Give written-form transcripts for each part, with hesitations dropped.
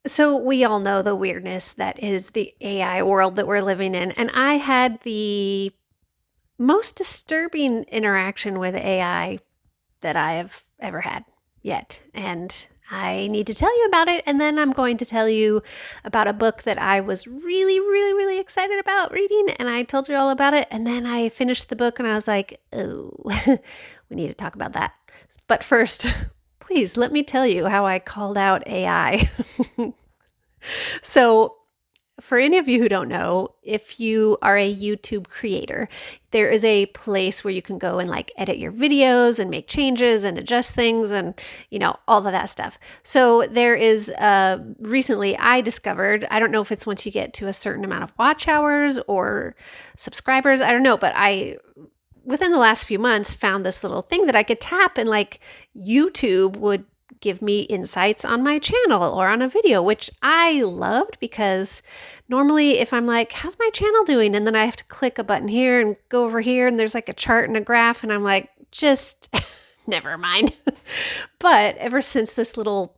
So we all know the weirdness that is the AI world that we're living in. And I had the most disturbing interaction with AI that I have ever had yet. And I need to tell you about it. And then I'm going to tell you about a book that I was really, really, really excited about reading. And I told you all about it. And then I finished the book and I was like, oh, we need to talk about that. But first, please let me tell you how I called out AI. So, for any of you who don't know, if you are a YouTube creator, there is a place where you can go and like edit your videos and make changes and adjust things and, all of that stuff. So there is recently I discovered, I don't know if it's once you get to a certain amount of watch hours or subscribers, I don't know, but I within the last few months found this little thing that I could tap and like YouTube would give me insights on my channel or on a video, which I loved because normally if I'm like, how's my channel doing? And then I have to click a button here and go over here and there's like a chart and a graph and I'm like, just never mind. But ever since this little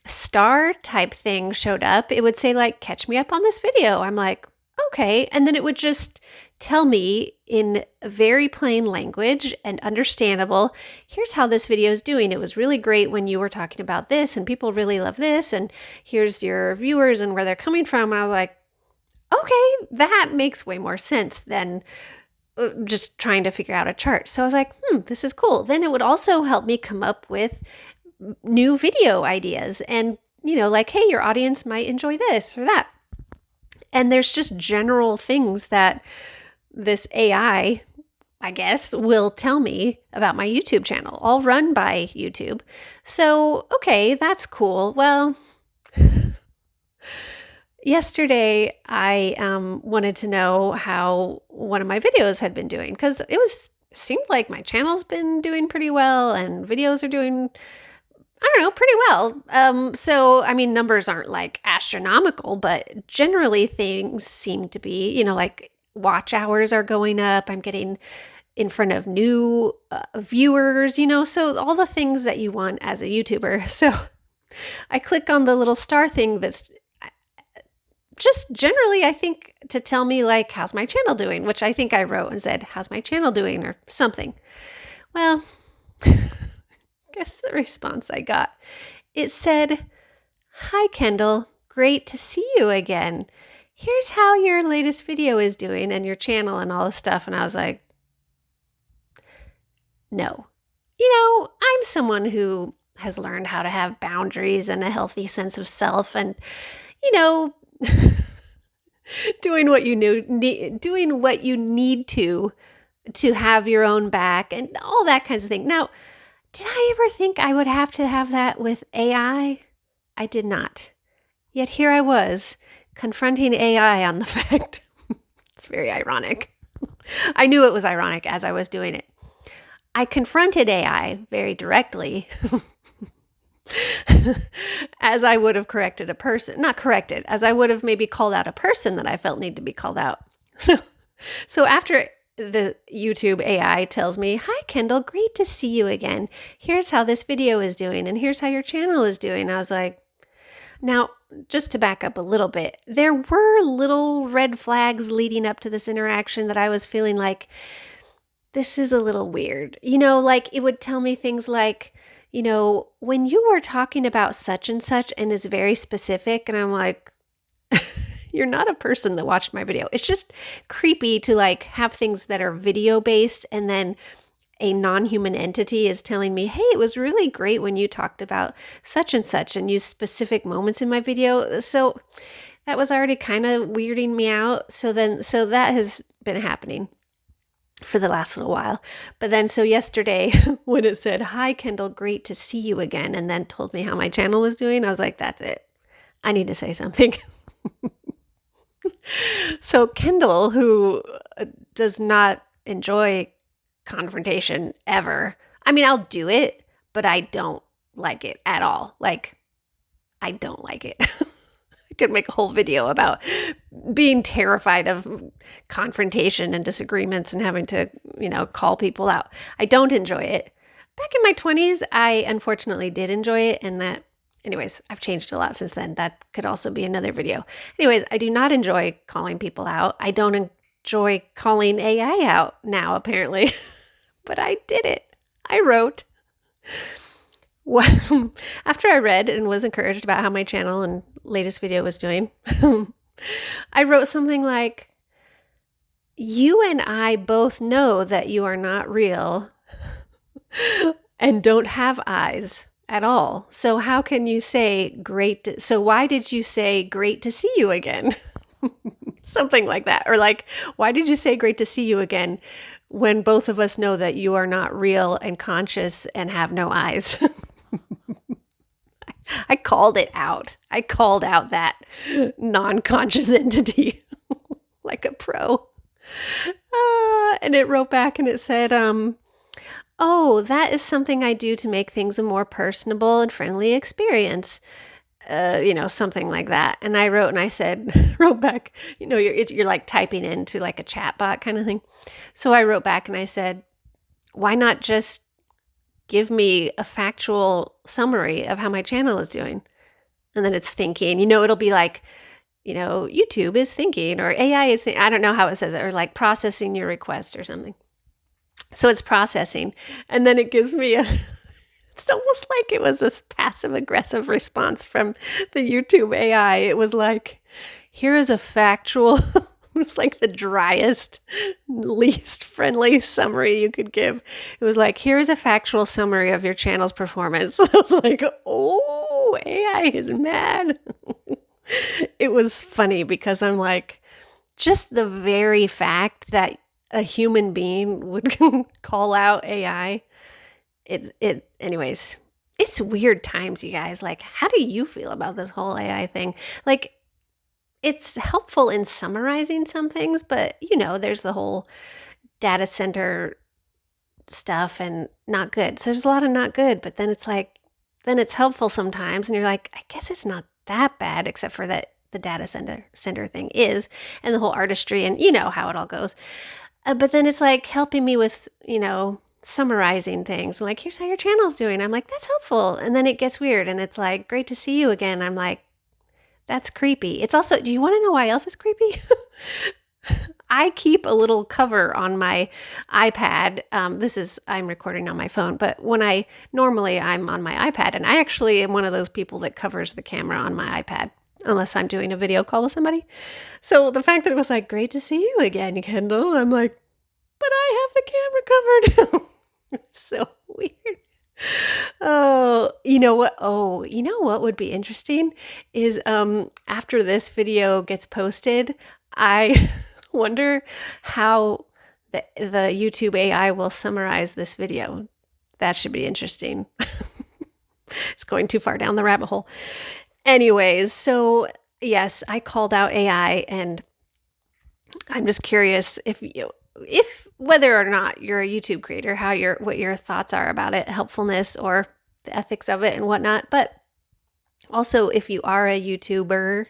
star type thing showed up, it would say like, catch me up on this video. I'm like, okay. And then it would just tell me in very plain language and understandable, here's how this video is doing. It was really great when you were talking about this and people really love this. And here's your viewers and where they're coming from. And I was like, okay, that makes way more sense than just trying to figure out a chart. So I was like, this is cool. Then it would also help me come up with new video ideas and, like, hey, your audience might enjoy this or that. And there's just general things that this AI, I guess, will tell me about my YouTube channel, all run by YouTube. So, okay, that's cool. Well, yesterday I wanted to know how one of my videos had been doing because seemed like my channel's been doing pretty well and videos are doing, I don't know, pretty well. So, I mean, numbers aren't like astronomical, but generally things seem to be, like watch hours are going up. I'm getting in front of new viewers, so all the things that you want as a YouTuber. So I click on the little star thing that's just generally, I think, to tell me like, how's my channel doing? Which I think I wrote and said, how's my channel doing or something. Well, guess the response I got. It said, hi, Kendall. Great to see you again. Here's how your latest video is doing and your channel and all this stuff. And I was like, no. I'm someone who has learned how to have boundaries and a healthy sense of self and, doing what you need to have your own back and all that kinds of thing. Now, did I ever think I would have to have that with AI? I did not. Yet here I was, confronting AI on the fact. It's very ironic. I knew it was ironic as I was doing it. I confronted AI very directly, as I would have corrected a person. Not corrected, as I would have maybe called out a person that I felt needed to be called out. So after the YouTube AI tells me, hi, Kendall, great to see you again. Here's how this video is doing, and here's how your channel is doing. I was like, now, just to back up a little bit, there were little red flags leading up to this interaction that I was feeling like, this is a little weird. Like it would tell me things like, when you were talking about such and is very specific, and I'm like, you're not a person that watched my video. It's just creepy to like have things that are video based and then a non-human entity is telling me, hey, it was really great when you talked about such and used specific moments in my video. So that was already kind of weirding me out. So that has been happening for the last little while. But then so yesterday when it said, hi, Kendall, great to see you again, and then told me how my channel was doing, I was like, that's it. I need to say something. So Kendall, who does not enjoy confrontation ever. I mean, I'll do it, but I don't like it at all. Like, I don't like it. I could make a whole video about being terrified of confrontation and disagreements and having to, call people out. I don't enjoy it. Back in my 20s, I unfortunately did enjoy it, and that anyways, I've changed a lot since then. That could also be another video. Anyways, I do not enjoy calling people out. I don't enjoy calling AI out now, apparently, but I did it. I wrote, well, after I read and was encouraged about how my channel and latest video was doing, I wrote something like, you and I both know that you are not real and don't have eyes at all. So how can you say so why did you say great to see you again? Something like that. Or like, why did you say great to see you again when both of us know that you are not real and conscious and have no eyes? I called it out. I called out that non-conscious entity like a pro. And it wrote back and it said, oh, that is something I do to make things a more personable and friendly experience. Something like that. And I wrote and I said, wrote back, you're like typing into like a chat bot kind of thing. So I wrote back and I said, why not just give me a factual summary of how my channel is doing? And then it's thinking, it'll be like, YouTube is thinking, or AI is thinking. I don't know how it says it, or like processing your request or something. So it's processing. And then it gives me it's almost like it was this passive aggressive response from the YouTube AI. It was like, here is a factual, it's like the driest, least friendly summary you could give. It was like, here's a factual summary of your channel's performance. I was like, oh, AI is mad. It was funny because I'm like, just the very fact that a human being would call out AI, anyways, it's weird times, you guys. Like, how do you feel about this whole AI thing? Like, it's helpful in summarizing some things, but there's the whole data center stuff and not good. So there's a lot of not good, but then it's like, then it's helpful sometimes. And you're like, I guess it's not that bad, except for that the data center thing is, and the whole artistry and how it all goes. But then it's like helping me with, summarizing things. Like, here's how your channel's doing. I'm like, that's helpful. And then it gets weird. And it's like, great to see you again. I'm like, that's creepy. It's also, do you want to know why else is creepy? I keep a little cover on my iPad. I'm recording on my phone, but normally I'm on my iPad, and I actually am one of those people that covers the camera on my iPad, unless I'm doing a video call with somebody. So the fact that it was like, great to see you again, Kendall, I'm like, but I have the camera covered. So weird. Oh, you know what? Oh, you know what would be interesting is after this video gets posted, I wonder how the YouTube AI will summarize this video. That should be interesting. It's going too far down the rabbit hole. Anyways, so yes, I called out AI, and I'm just curious if whether or not you're a YouTube creator, what your thoughts are about it, helpfulness or the ethics of it and whatnot. But also, if you are a YouTuber,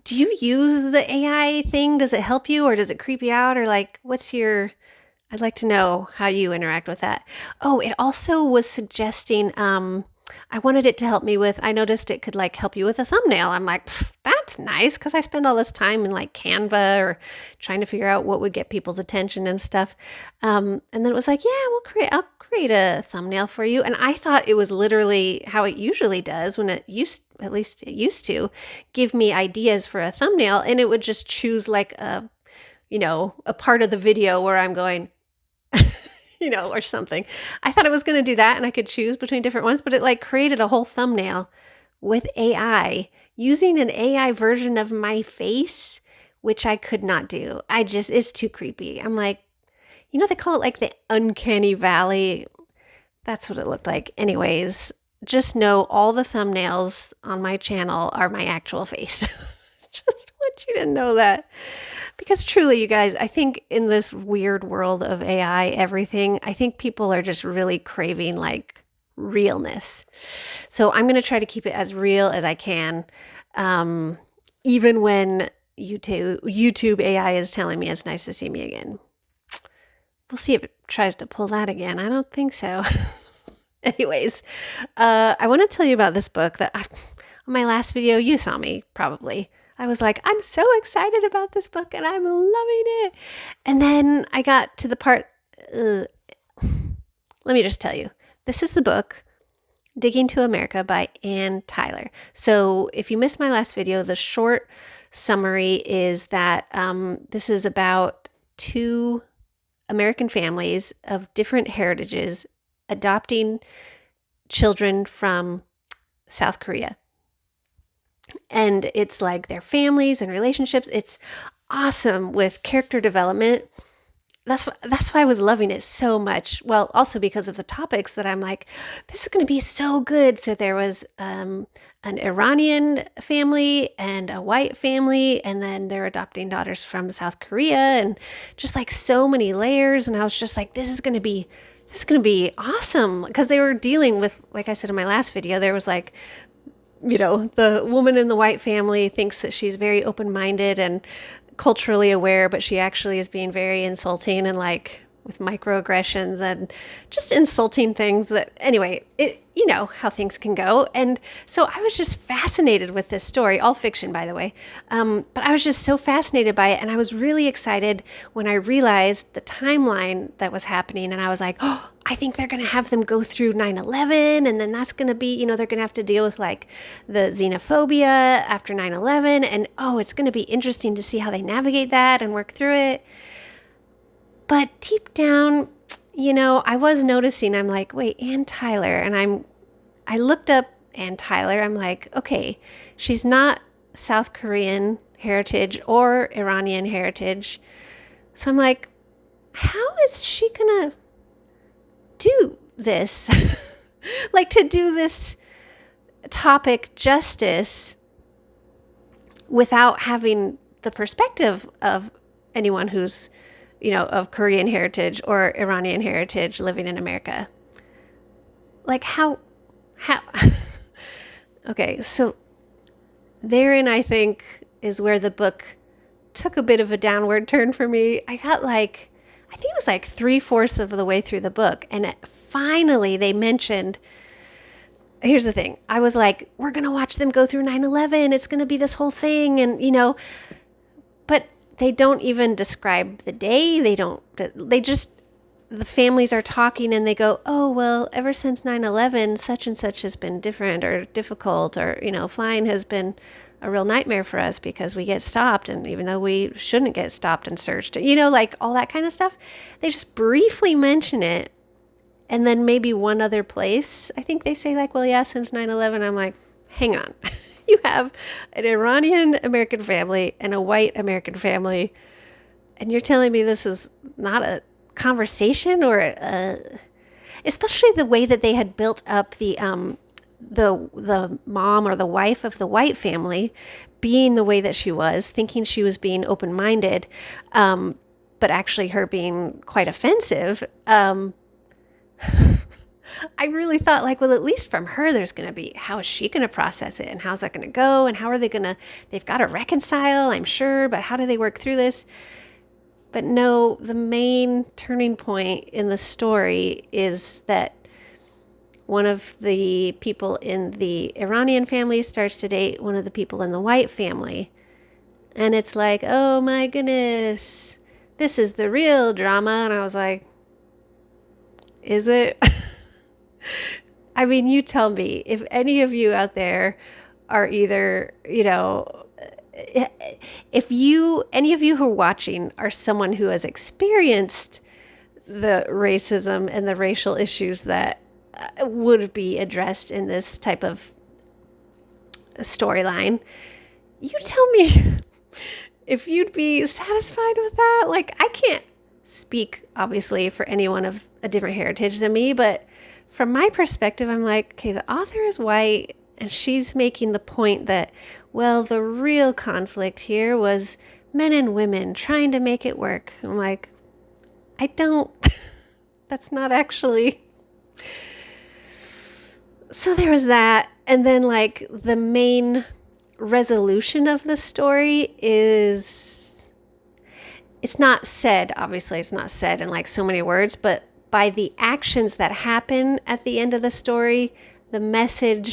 do you use the AI thing? Does it help you, or does it creep you out? Or like, I'd like to know how you interact with that. Oh, it also was suggesting, I wanted it to help me with, I noticed it could like help you with a thumbnail. I'm like, that's nice, because I spend all this time in like Canva or trying to figure out what would get people's attention and stuff. And then it was like, yeah, I'll create a thumbnail for you. And I thought it was literally how it usually does when it used to give me ideas for a thumbnail, and it would just choose like a part of the video where I'm going, or something. I thought it was going to do that, and I could choose between different ones, but it like created a whole thumbnail with AI using an AI version of my face, which I could not do. It's too creepy. I'm like, they call it like the uncanny valley. That's what it looked like. Anyways, just know all the thumbnails on my channel are my actual face. Just want you to know that. Because truly, you guys, I think in this weird world of AI, I think people are just really craving like realness. So I'm going to try to keep it as real as I can. Even when YouTube AI is telling me it's nice to see me again. We'll see if it tries to pull that again. I don't think so. Anyways, I want to tell you about this book that on my last video, you saw me probably. I was like, I'm so excited about this book and I'm loving it. And then I got to the part, let me just tell you, this is the book Digging to America by Ann Tyler. So if you missed my last video, the short summary is that this is about two American families of different heritages adopting children from South Korea. And it's like their families and relationships. It's awesome with character development. That's why I was loving it so much. Well, also because of the topics that I'm like, this is going to be so good. So there was an Iranian family and a white family, and then they're adopting daughters from South Korea, and just like so many layers. And I was just like, this is going to be awesome, because they were dealing with, like I said in my last video, there was like, the woman in the white family thinks that she's very open-minded and culturally aware, but she actually is being very insulting and like with microaggressions and just insulting things that, anyway, you know how things can go. And so I was just fascinated with this story, all fiction, by the way. But I was just so fascinated by it. And I was really excited when I realized the timeline that was happening. And I was like, oh, I think they're going to have them go through 9/11. And then that's going to be, they're going to have to deal with like the xenophobia after 9/11. And oh, it's going to be interesting to see how they navigate that and work through it. But deep down, I was noticing, I'm like, wait, Ann Tyler. And I looked up Ann Tyler. I'm like, okay, she's not South Korean heritage or Iranian heritage. So I'm like, how is she going to do this? Like, to do this topic justice without having the perspective of anyone who's of Korean heritage or Iranian heritage living in America. Like how, okay, so therein I think is where the book took a bit of a downward turn for me. I think it was like 3/4 of the way through the book. And finally they mentioned, here's the thing. I was like, we're going to watch them go through 9/11. It's going to be this whole thing. And, but they don't even describe the day. The families are talking and they go, oh, well, ever since 9/11, such and such has been different or difficult, or, flying has been a real nightmare for us because we get stopped. And even though we shouldn't get stopped and searched, like all that kind of stuff, they just briefly mention it. And then maybe one other place, I think they say like, well, yeah, since 9/11, I'm like, hang on. You have an Iranian American family and a white American family, and you're telling me this is not a conversation, or especially the way that they had built up the mom or the wife of the white family being the way that she was, thinking she was being open-minded, but actually her being quite offensive. I really thought like, well, at least from her, there's going to be, how is she going to process it? And how's that going to go? And how are they they've got to reconcile, I'm sure, but how do they work through this? But no, the main turning point in the story is that one of the people in the Iranian family starts to date one of the people in the white family. And it's like, oh my goodness, this is the real drama. And I was like, is it? I mean, you tell me, if any of you out there are either, any of you who are watching are someone who has experienced the racism and the racial issues that would be addressed in this type of storyline, you tell me if you'd be satisfied with that. Like, I can't speak, obviously, for anyone of a different heritage than me, but from my perspective, I'm like, okay, the author is white, and she's making the point that, well, the real conflict here was men and women trying to make it work. I'm like, that's not actually. So there was that. And then like the main resolution of the story is, it's not said, obviously it's not said in like so many words, but by the actions that happen at the end of the story, the message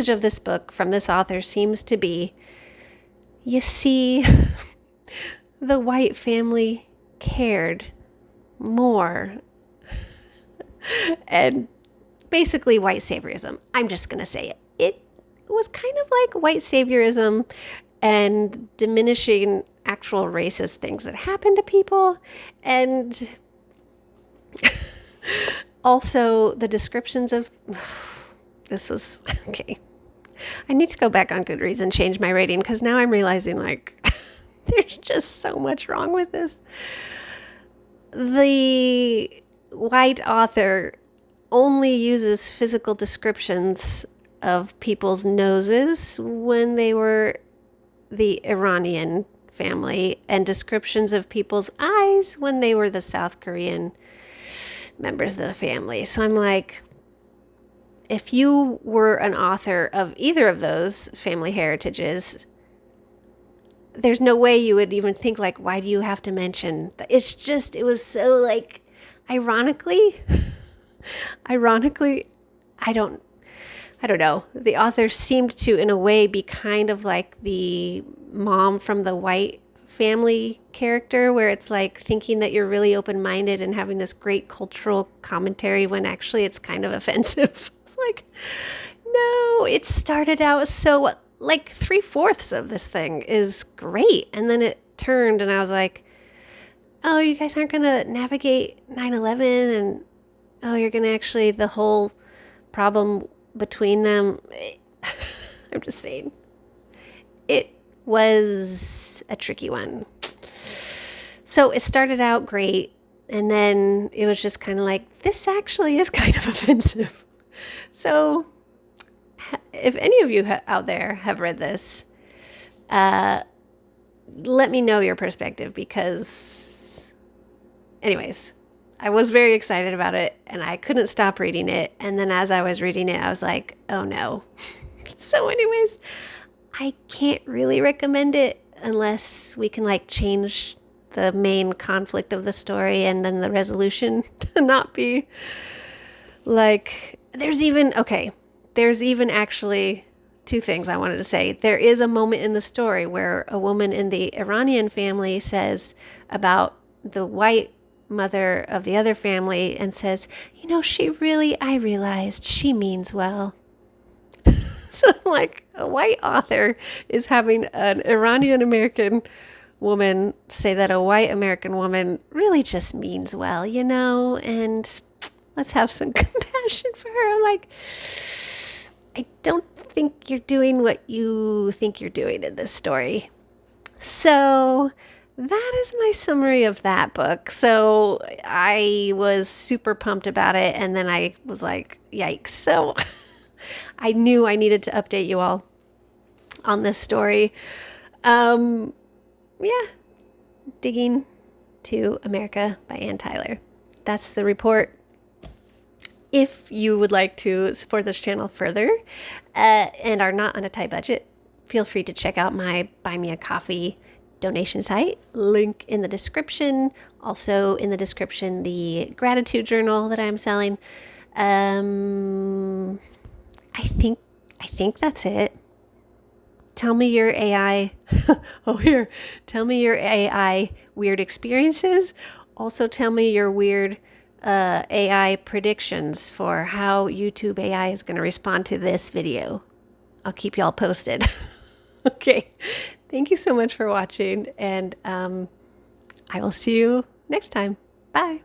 of this book from this author seems to be, you see, the white family cared more. And basically white saviorism. I'm just going to say it. It was kind of like white saviorism and diminishing actual racist things that happen to people. And also the descriptions of this was okay. I need to go back on Goodreads and change my rating because now I'm realizing like there's just so much wrong with this. The white author only uses physical descriptions of people's noses when they were the Iranian family and descriptions of people's eyes when they were the South Korean members of the family. So I'm like, if you were an author of either of those family heritages, there's no way you would even think like, why do you have to mention that? It's just, it was so like, ironically, I don't know. The author seemed to, in a way, be kind of like the mom from the white family character, where it's like thinking that you're really open-minded and having this great cultural commentary when actually it's kind of offensive. It's like, no, it started out so, like 3/4 of this thing is great. And then it turned and I was like, oh, you guys aren't going to navigate 9/11 and oh, you're going to actually, the whole problem between them. I'm just saying. It was a tricky one. So it started out great. And then it was just kind of like, this actually is kind of offensive. So if any of you out there have read this, let me know your perspective because anyways, I was very excited about it and I couldn't stop reading it. And then as I was reading it, I was like, oh no. So anyways, I can't really recommend it unless we can like change the main conflict of the story and then the resolution to not be like, there's even actually two things I wanted to say. There is a moment in the story where a woman in the Iranian family says about the white mother of the other family and says, I realized she means well. So like a white author is having an Iranian American woman say that a white American woman really just means well, and let's have some compassion for her. I'm like, I don't think you're doing what you think you're doing in this story. So that is my summary of that book. So I was super pumped about it. And then I was like, yikes. So I knew I needed to update you all on this story. Digging to America by Ann Tyler. That's the report. If you would like to support this channel further and are not on a tight budget, feel free to check out my Buy Me a Coffee donation site. Link in the description. Also in the description, the gratitude journal that I'm selling. I think that's it. Tell me your AI. Tell me your AI weird experiences. Also tell me your weird AI predictions for how YouTube AI is going to respond to this video. I'll keep y'all posted. Okay. Thank you so much for watching, and I will see you next time. Bye.